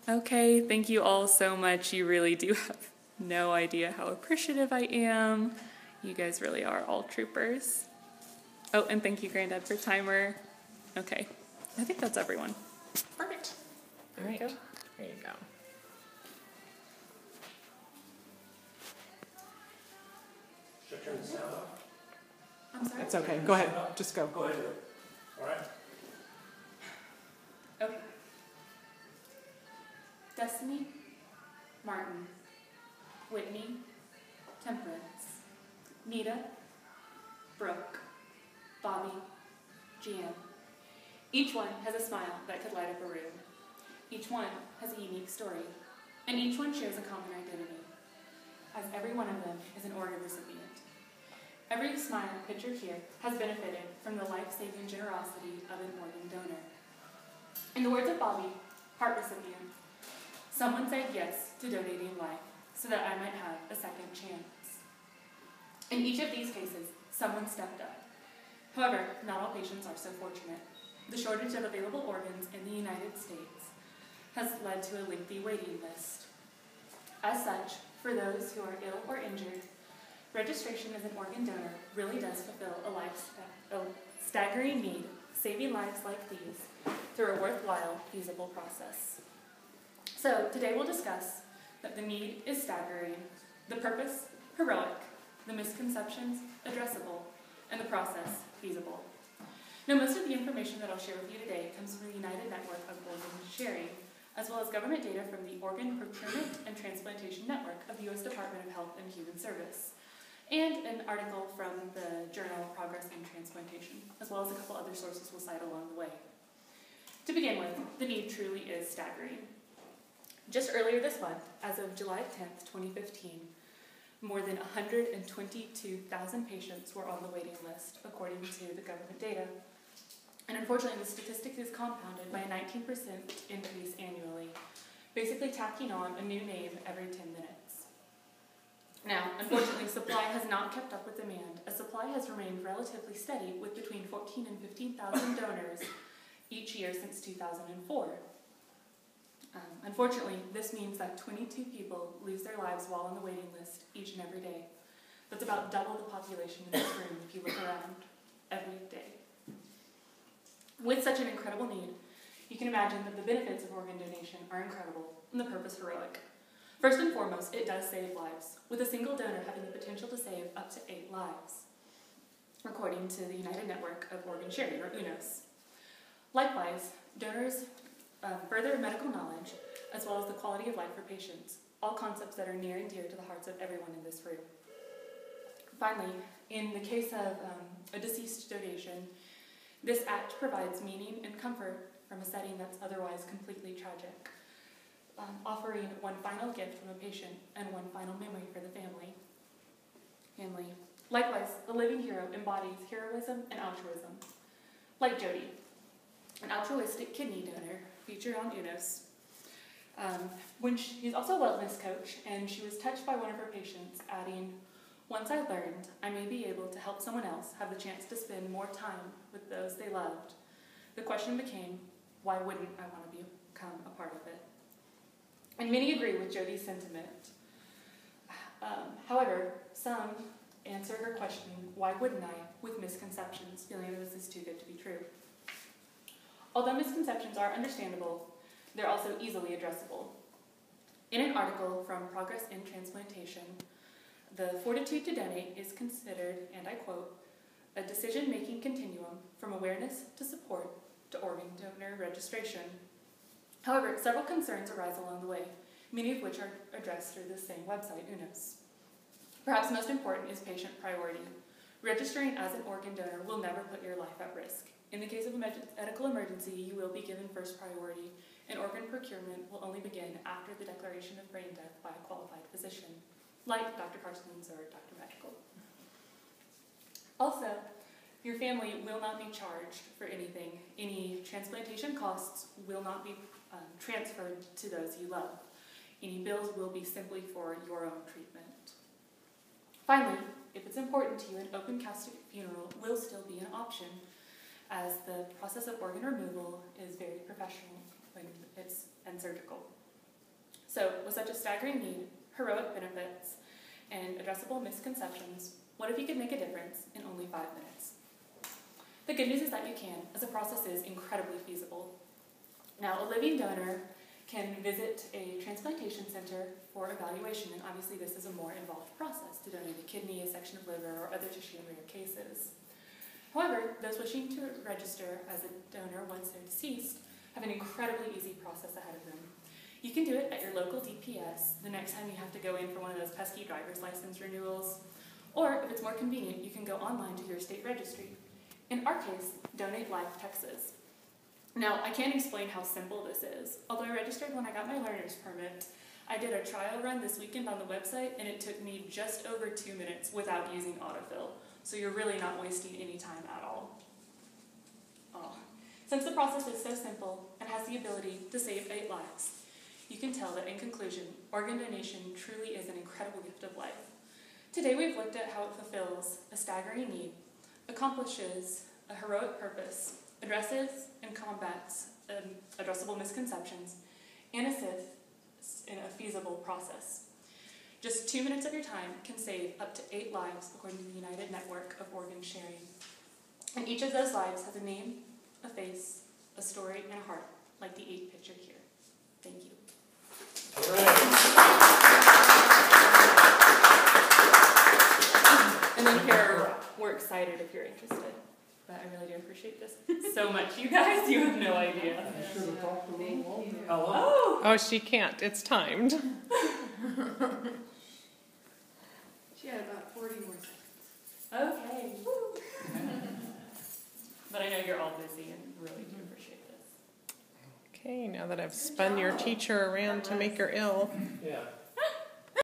Okay, thank you all so much. You really do have no idea how appreciative I am. You guys really are all troopers. Oh, and thank you, Granddad, for timer. Okay, I think that's everyone. Perfect. All right. There you go. Should I turn the sound off? I'm sorry? It's okay. Go ahead. Just go. Go ahead. All right. Okay. Destiny, Martin, Whitney, Temperance, Nita, Brooke, Bobby, Jan. Each one has a smile that could light up a room. Each one has a unique story, and each one shares a common identity, as every one of them is an organ recipient. Every smile pictured here has benefited from the life-saving generosity of an organ donor. In the words of Bobby, heart recipient, someone said yes to donating life so that I might have a second chance. In each of these cases, someone stepped up. However, not all patients are so fortunate. The shortage of available organs in the United States has led to a lengthy waiting list. As such, for those who are ill or injured, registration as an organ donor really does fulfill a staggering need, saving lives like these through a worthwhile, feasible process. So today we'll discuss that the need is staggering, the purpose heroic, the misconceptions addressable, and the process feasible. Now, most of the information that I'll share with you today comes from the United Network of Organ Sharing, as well as government data from the Organ Procurement and Transplantation Network of the U.S. Department of Health and Human Service, and an article from the journal Progress in Transplantation, as well as a couple other sources we'll cite along the way. To begin with, the need truly is staggering. Just earlier this month, as of July 10th, 2015, more than 122,000 patients were on the waiting list, according to the government data. And unfortunately, the statistic is compounded by a 19% increase annually, basically tacking on a new name every 10 minutes. Now, unfortunately, supply has not kept up with demand, as supply has remained relatively steady with between 14,000 and 15,000 donors each year since 2004. Unfortunately, this means that 22 people lose their lives while on the waiting list each and every day. That's about double the population in this room if you look around every day. With such an incredible need, you can imagine that the benefits of organ donation are incredible and the purpose heroic. First and foremost, it does save lives, with a single donor having the potential to save up to 8 lives, according to the United Network of Organ Sharing, or UNOS. Likewise, donors further medical knowledge, as well as the quality of life for patients, all concepts that are near and dear to the hearts of everyone in this room. Finally, in the case of a deceased donation, this act provides meaning and comfort from a setting that's otherwise completely tragic, offering one final gift from a patient and one final memory for the family. Likewise, the living hero embodies heroism and altruism. Like Jody, an altruistic kidney donor featured on UNOS. She's also a wellness coach, and she was touched by one of her patients, adding, "Once I learned I may be able to help someone else have the chance to spend more time with those they loved. The question became, why wouldn't I want to become a part of it?" And many agree with Jody's sentiment. However, some answer her question, why wouldn't I, with misconceptions, feeling that this is too good to be true. Although misconceptions are understandable, they're also easily addressable. In an article from Progress in Transplantation, the fortitude to donate is considered, and I quote, a decision-making continuum from awareness to support to organ donor registration. However, several concerns arise along the way, many of which are addressed through the same website, UNOS. Perhaps most important is patient priority. Registering as an organ donor will never put your life at risk. In the case of a medical emergency, you will be given first priority, and organ procurement will only begin after the declaration of brain death by a qualified physician, like Dr. Carstens or Dr. Magical. Also, your family will not be charged for anything. Any transplantation costs will not be transferred to those you love. Any bills will be simply for your own treatment. Finally, if it's important to you, an open casket funeral will still be an option, as the process of organ removal is very professional and surgical. So, with such a staggering need, heroic benefits, and addressable misconceptions, what if you could make a difference in only 5 minutes? The good news is that you can, as the process is incredibly feasible. Now, a living donor can visit a transplantation center for evaluation, and obviously this is a more involved process to donate a kidney, a section of liver, or other tissue in rare cases. However, those wishing to register as a donor once they're deceased have an incredibly easy process ahead of them. You can do it at your local DPS the next time you have to go in for one of those pesky driver's license renewals, or if it's more convenient, you can go online to your state registry. In our case, Donate Life Texas. Now, I can't explain how simple this is. Although I registered when I got my learner's permit, I did a trial run this weekend on the website, and it took me just over 2 minutes without using autofill. So you're really not wasting any time at all. Since the process is so simple and has the ability to save 8 lives, you can tell that in conclusion, organ donation truly is an incredible gift of life. Today we've looked at how it fulfills a staggering need, accomplishes a heroic purpose, addresses and combats addressable misconceptions, and assists in a feasible process. Just 2 minutes of your time can save up to 8 lives according to the United Network of Organ Sharing. And each of those lives has a name, a face, a story, and a heart, like the 8 pictured here. Thank you. And then here, we're excited if you're interested. But I really do appreciate this so much. You guys, you have no idea. Hello. Oh, she can't. It's timed. She had about 40 more seconds. Okay. But I know you're all busy and really do appreciate this. Okay, now that I've spun your teacher around to make her ill. Yeah.